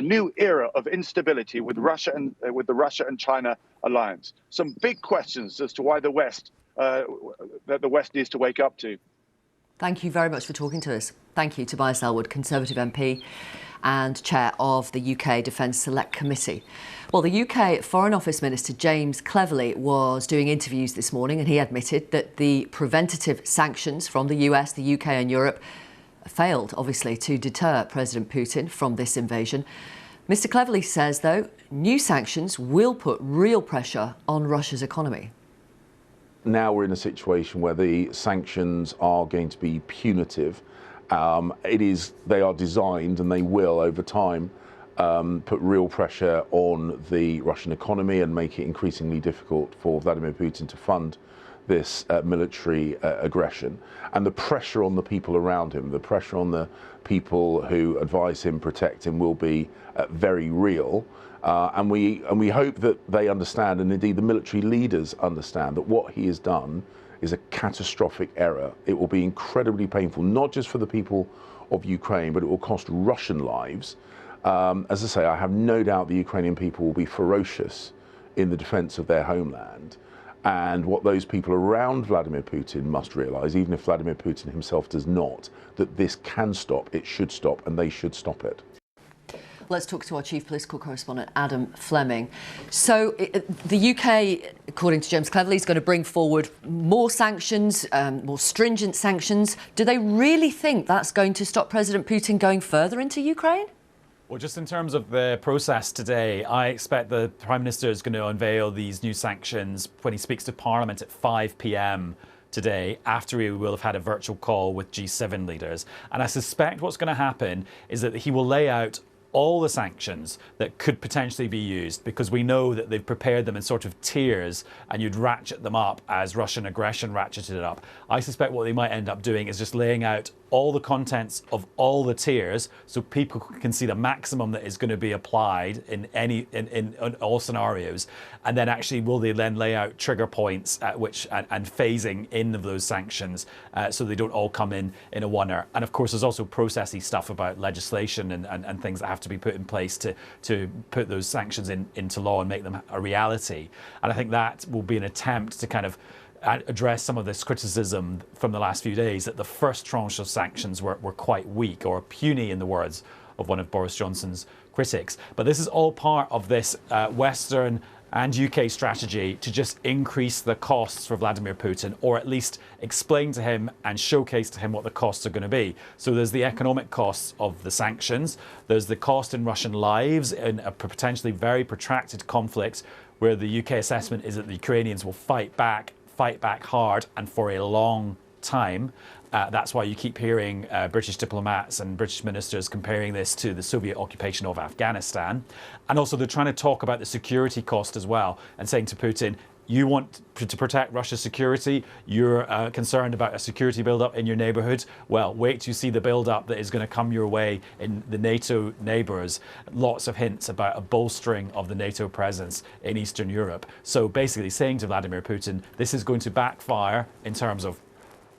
new era of instability with Russia and with the Russia and China alliance. Some big questions as to why the West needs to wake up to. Thank you very much for talking to us. Thank you, Tobias Ellwood, Conservative MP and Chair of the UK Defence Select Committee. Well, the UK Foreign Office Minister James Cleverly was doing interviews this morning, and he admitted that the preventative sanctions from the US, the UK and Europe failed, obviously, to deter President Putin from this invasion. Mr. Cleverly says, though, new sanctions will put real pressure on Russia's economy. Now we're in a situation where the sanctions are going to be punitive. They are designed, and they will, over time, put real pressure on the Russian economy and make it increasingly difficult for Vladimir Putin to fund this military aggression. And the pressure on the people around him, the pressure on the people who advise him, protect him, will be very real. And we hope that they understand, and indeed the military leaders understand, that what he has done is a catastrophic error. It will be incredibly painful, not just for the people of Ukraine, but it will cost Russian lives. As I say, I have no doubt the Ukrainian people will be ferocious in the defense of their homeland. And what those people around Vladimir Putin must realise, even if Vladimir Putin himself does not, that this can stop, it should stop, and they should stop it. Let's talk to our chief political correspondent, Adam Fleming. So the UK, according to James Cleverly, is going to bring forward more sanctions, more stringent sanctions. Do they really think that's going to stop President Putin going further into Ukraine? Well, just in terms of the process today, I expect the Prime Minister is going to unveil these new sanctions when he speaks to Parliament at 5 p.m. today, after he will have had a virtual call with G7 leaders. And I suspect what's going to happen is that he will lay out all the sanctions that could potentially be used, because we know that they've prepared them in sort of tiers, and you'd ratchet them up as Russian aggression ratcheted it up. I suspect what they might end up doing is just laying out all the contents of all the tiers, so people can see the maximum that is going to be applied in all scenarios, and then actually will they then lay out trigger points at which and phasing in of those sanctions, so they don't all come in a oneer. And of course there's also processy stuff about legislation and things that have to be put in place to put those sanctions into law and make them a reality. And I think that will be an attempt to kind of address some of this criticism from the last few days that the first tranche of sanctions were quite weak, or puny in the words of one of Boris Johnson's critics. But this is all part of this Western and UK strategy to just increase the costs for Vladimir Putin, or at least explain to him and showcase to him what the costs are going to be. So there's the economic costs of the sanctions, there's the cost in Russian lives in a potentially very protracted conflict where the UK assessment is that the Ukrainians will fight back hard and for a long time. That's why you keep hearing British diplomats and British ministers comparing this to the Soviet occupation of Afghanistan. And also they're trying to talk about the security cost as well, and saying to Putin, you want to protect Russia's security, you're concerned about a security build-up in your neighbourhood. Well, wait till you see the build-up that is going to come your way in the NATO neighbours. Lots of hints about a bolstering of the NATO presence in Eastern Europe. So basically saying to Vladimir Putin, this is going to backfire in terms of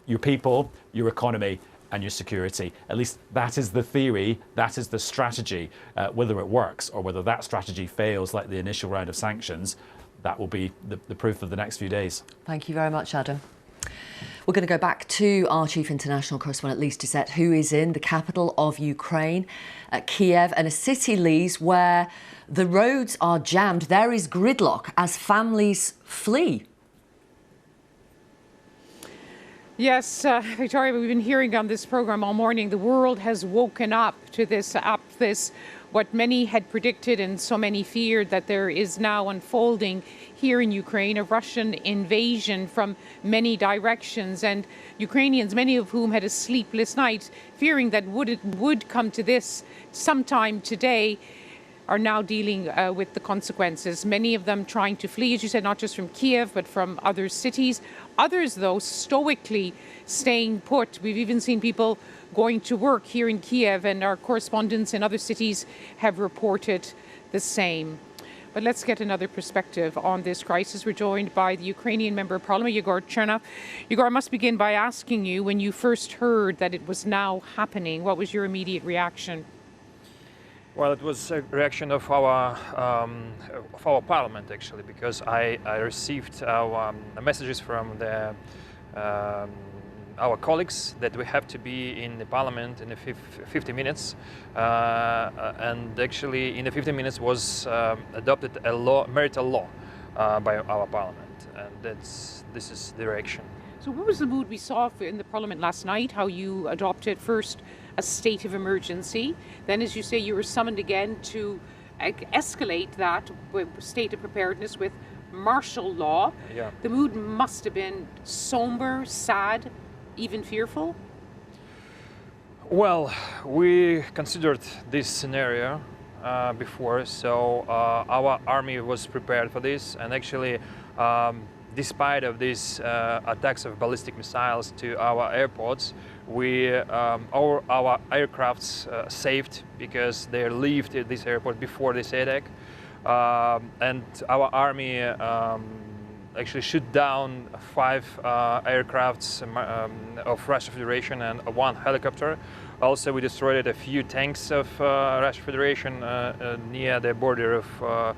your people, your economy, and your security. At least that is the theory, that is the strategy. Whether it works or whether that strategy fails, like the initial round of sanctions, that will be the proof of the next few days. Thank you very much, Adam. We're going to go back to our chief international correspondent, Lyse, Doucet, who is in the capital of Ukraine, Kiev, and a city, Lyse, where the roads are jammed. There is gridlock as families flee. Yes, Victoria, we've been hearing on this programme all morning, the world has woken up to this what many had predicted and so many feared, that there is now unfolding here in Ukraine, a Russian invasion from many directions, and Ukrainians, many of whom had a sleepless night, fearing that it would come to this sometime today, are now dealing with the consequences. Many of them trying to flee, as you said, not just from Kiev, but from other cities. Others, though, stoically staying put. We've even seen people going to work here in Kiev, and our correspondents in other cities have reported the same. But let's get another perspective on this crisis. We're joined by the Ukrainian Member of Parliament, Yegor Chernev. Yegor, I must begin by asking you, when you first heard that it was now happening, what was your immediate reaction? Well, it was a reaction of our parliament, actually, because I received messages from our colleagues that we have to be in the parliament in 50 minutes, and actually in the 50 minutes was adopted a law, marital law, by our parliament, and this is the reaction. So what was the mood we saw in the Parliament last night, how you adopted first a state of emergency, then, as you say, you were summoned again to escalate that state of preparedness with martial law. Yeah. The mood must have been somber, sad, even fearful. Well, we considered this scenario before, so our army was prepared for this, and actually, despite of these attacks of ballistic missiles to our airports, our aircrafts saved because they left this airport before this attack, and our army actually shot down 5 aircrafts of Russian Federation and 1 helicopter. Also, we destroyed a few tanks of Russian Federation near the border of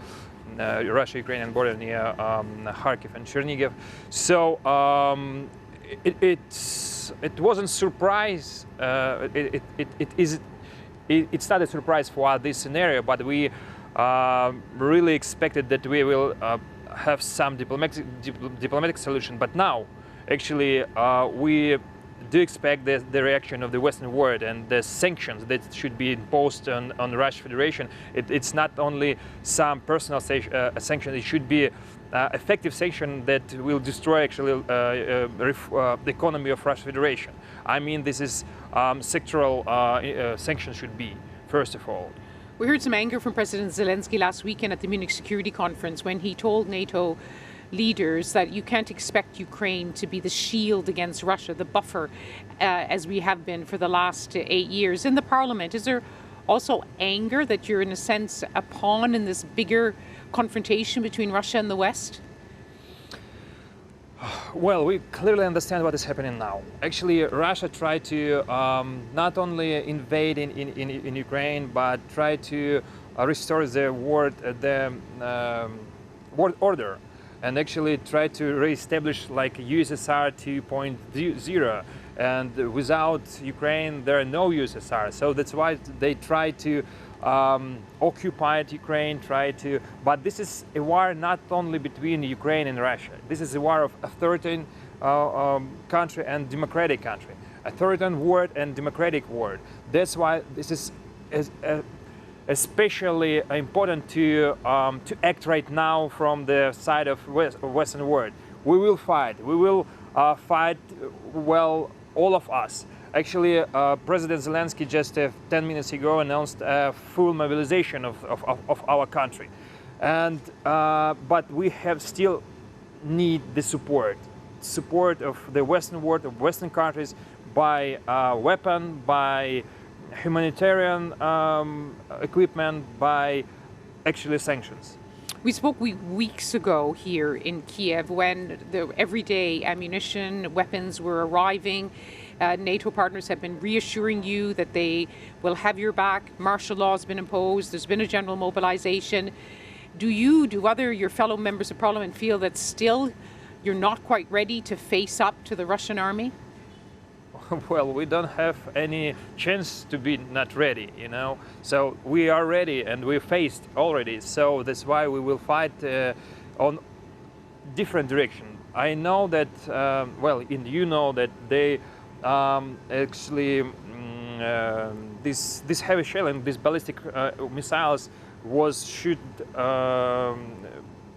Russia-Ukrainian border near Kharkiv and Chernihiv. So it wasn't surprise. It's not a surprise for us, this scenario, but we really expected that we will have some diplomatic solution. But now, actually, we do expect the reaction of the Western world and the sanctions that should be imposed on the Russian Federation. It's not only some personal sanction, it should be effective sanction that will destroy actually the economy of Russian Federation. I mean, this is sectoral sanctions should be, first of all. We heard some anger from President Zelensky last weekend at the Munich Security Conference when he told NATO leaders that you can't expect Ukraine to be the shield against Russia, the buffer, as we have been for the last 8 years. In the Parliament, is there also anger that you're in a sense a pawn in this bigger confrontation between Russia and the West? Well, we clearly understand what is happening now. Actually, Russia tried to not only invade in Ukraine, but try to restore the world order, and actually try to re-establish like USSR 2.0. And without Ukraine, there are no USSR. So that's why they try to occupy Ukraine, but this is a war not only between Ukraine and Russia. This is a war of authoritarian country and democratic country, authoritarian world and democratic world. That's why this is especially important to act right now from the side of Western world. We will fight. We will fight well, all of us. Actually, President Zelensky just 10 minutes ago announced a full mobilization of our country, and but we have still need the support of the Western world, of Western countries, by weapon, by humanitarian equipment, by actually sanctions. We spoke weeks ago here in Kiev when the everyday ammunition, weapons were arriving. NATO partners have been reassuring you that they will have your back. Martial law has been imposed. There's been a general mobilization. Do your fellow members of parliament feel that still you're not quite ready to face up to the Russian army? Well, we don't have any chance to be not ready, you know. So we are ready and we faced already. So that's why we will fight on different direction. I know that, you know that they actually this heavy shell and these ballistic missiles was shoot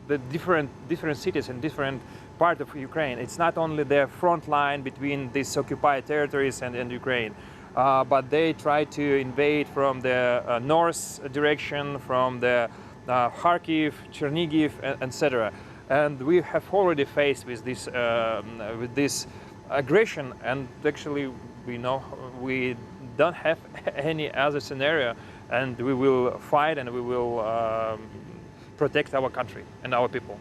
the different cities and different part of Ukraine. It's not only the front line between these occupied territories and Ukraine, but they try to invade from the north direction, from the Kharkiv, Chernihiv, etc. And we have already faced with this aggression, and actually we don't have any other scenario, and we will fight and we will protect our country and our people.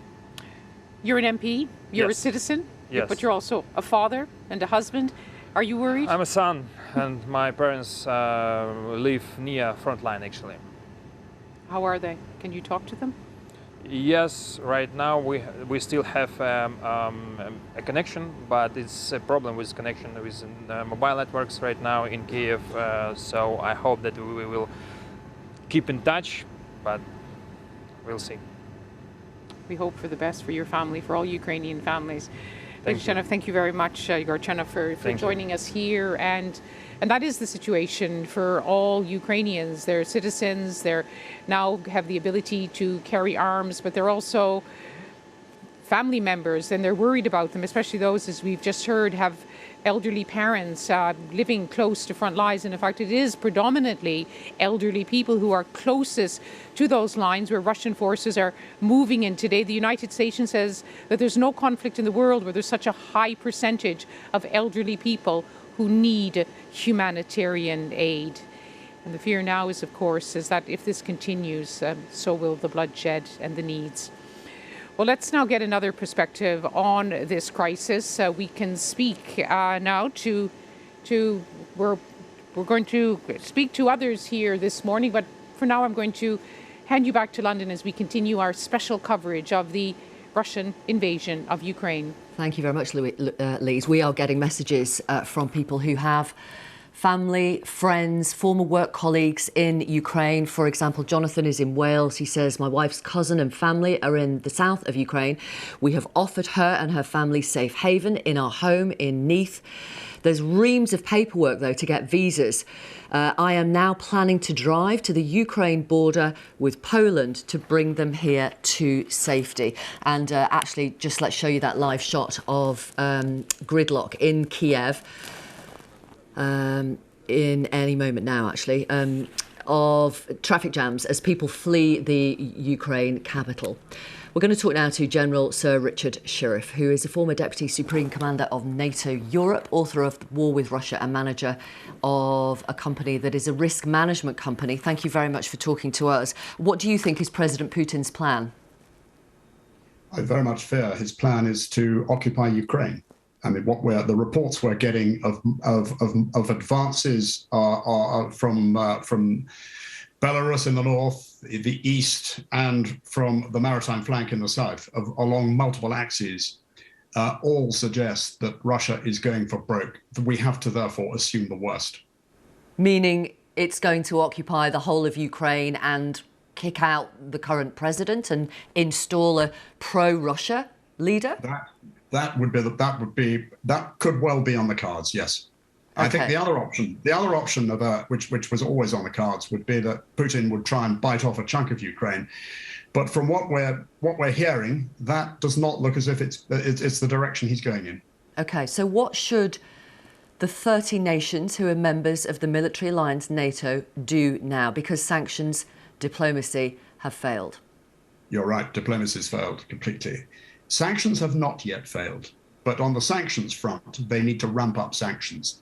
You're an MP, you're Yes. a citizen, Yes. but you're also a father and a husband. Are you worried? I'm a son, and my parents live near front line actually. How are they? Can you talk to them? Yes, right now we still have a connection, but it's a problem with connection with mobile networks right now in Kiev. So I hope that we will keep in touch, but we'll see. We hope for the best for your family, for all Ukrainian families. Gorchana, thank you very much, Gorchana, for joining us here. And that is the situation for all Ukrainians. They're citizens, they now have the ability to carry arms, but they're also family members, and they're worried about them, especially those, as we've just heard, have elderly parents living close to front lines. And in fact, it is predominantly elderly people who are closest to those lines where Russian forces are moving in today. The United Nations says that there's no conflict in the world where there's such a high percentage of elderly people who need humanitarian aid. And the fear now is, of course, is that if this continues, so will the bloodshed and the needs. Well, let's now get another perspective on this crisis. We can speak now to we're going to speak to others here this morning, but for now I'm going to hand you back to London as we continue our special coverage of the Russian invasion of Ukraine. Thank you very much, Lyse. We are getting messages from people who have family, friends, former work colleagues in Ukraine. For example, Jonathan is in Wales. He says, my wife's cousin and family are in the south of Ukraine. We have offered her and her family safe haven in our home in Neath. There's reams of paperwork, though, to get visas. I am now planning to drive to the Ukraine border with Poland to bring them here to safety. And actually, just let's show you that live shot of gridlock in Kiev. In any moment now, actually, of traffic jams as people flee the Ukraine capital. We're going to talk now to General Sir Richard Shirreff, who is a former Deputy Supreme Commander of NATO Europe, author of The War with Russia and manager of a company that is a risk management company. Thank you very much for talking to us. What do you think is President Putin's plan? I very much fear his plan is to occupy Ukraine. I mean, the reports we're getting of advances are from Belarus in the north, the east, and from the maritime flank in the south, along multiple axes, all suggest that Russia is going for broke. We have to therefore assume the worst. Meaning it's going to occupy the whole of Ukraine and kick out the current president and install a pro-Russia leader? That could well be on the cards, yes. Okay. I think the other option of which was always on the cards would be that Putin would try and bite off a chunk of Ukraine. But from what we're hearing, that does not look as if it's the direction he's going in. Okay, so what should the 30 nations who are members of the military alliance NATO do now? Because sanctions, diplomacy have failed. You're right, diplomacy's failed completely. Sanctions have not yet failed, but on the sanctions front, they need to ramp up sanctions.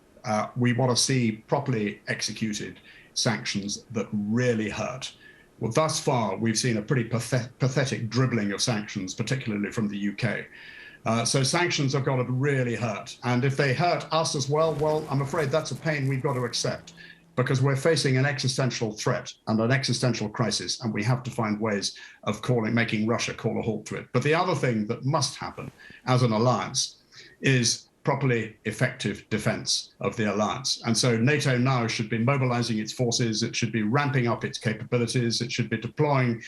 We want to see properly executed sanctions that really hurt. Well, thus far, we've seen a pretty pathetic dribbling of sanctions, particularly from the UK. So sanctions have got to really hurt. And if they hurt us as well, I'm afraid that's a pain we've got to accept, because we're facing an existential threat and an existential crisis, and we have to find ways of making Russia call a halt to it. But the other thing that must happen as an alliance is properly effective defense of the alliance. And so NATO now should be mobilizing its forces, it should be ramping up its capabilities, it should be deploying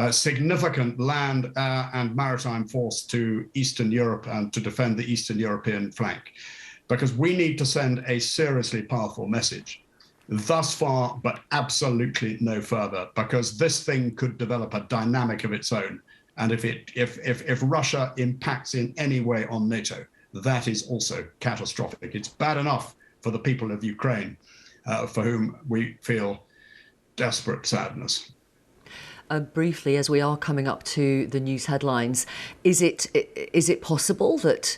significant land, air and maritime force to Eastern Europe and to defend the Eastern European flank. Because we need to send a seriously powerful message. Thus far, but absolutely no further, because this thing could develop a dynamic of its own. And if Russia impacts in any way on NATO, that is also catastrophic. It's bad enough for the people of Ukraine, for whom we feel desperate sadness. Briefly, as we are coming up to the news headlines, is it possible that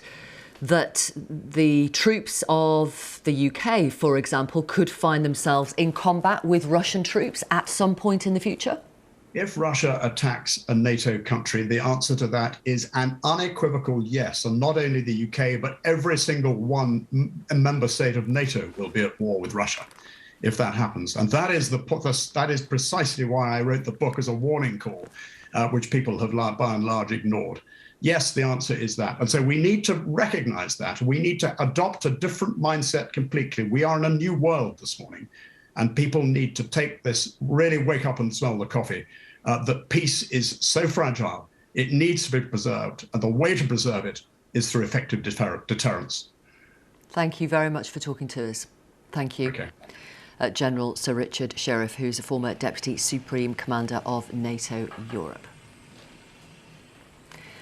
the troops of the UK, for example, could find themselves in combat with Russian troops at some point in the future? If Russia attacks a NATO country, the answer to that is an unequivocal yes. And not only the UK, but every single member state of NATO will be at war with Russia if that happens. And that is precisely why I wrote the book as a warning call, which people have by and large ignored. Yes, the answer is that. And so we need to recognize that. We need to adopt a different mindset completely. We are in a new world this morning, and people need to take this, really wake up and smell the coffee, that peace is so fragile, it needs to be preserved. And the way to preserve it is through effective deterrence. Thank you very much for talking to us. Thank you. Okay. General Sir Richard Sheriff, who's a former Deputy Supreme Commander of NATO Europe.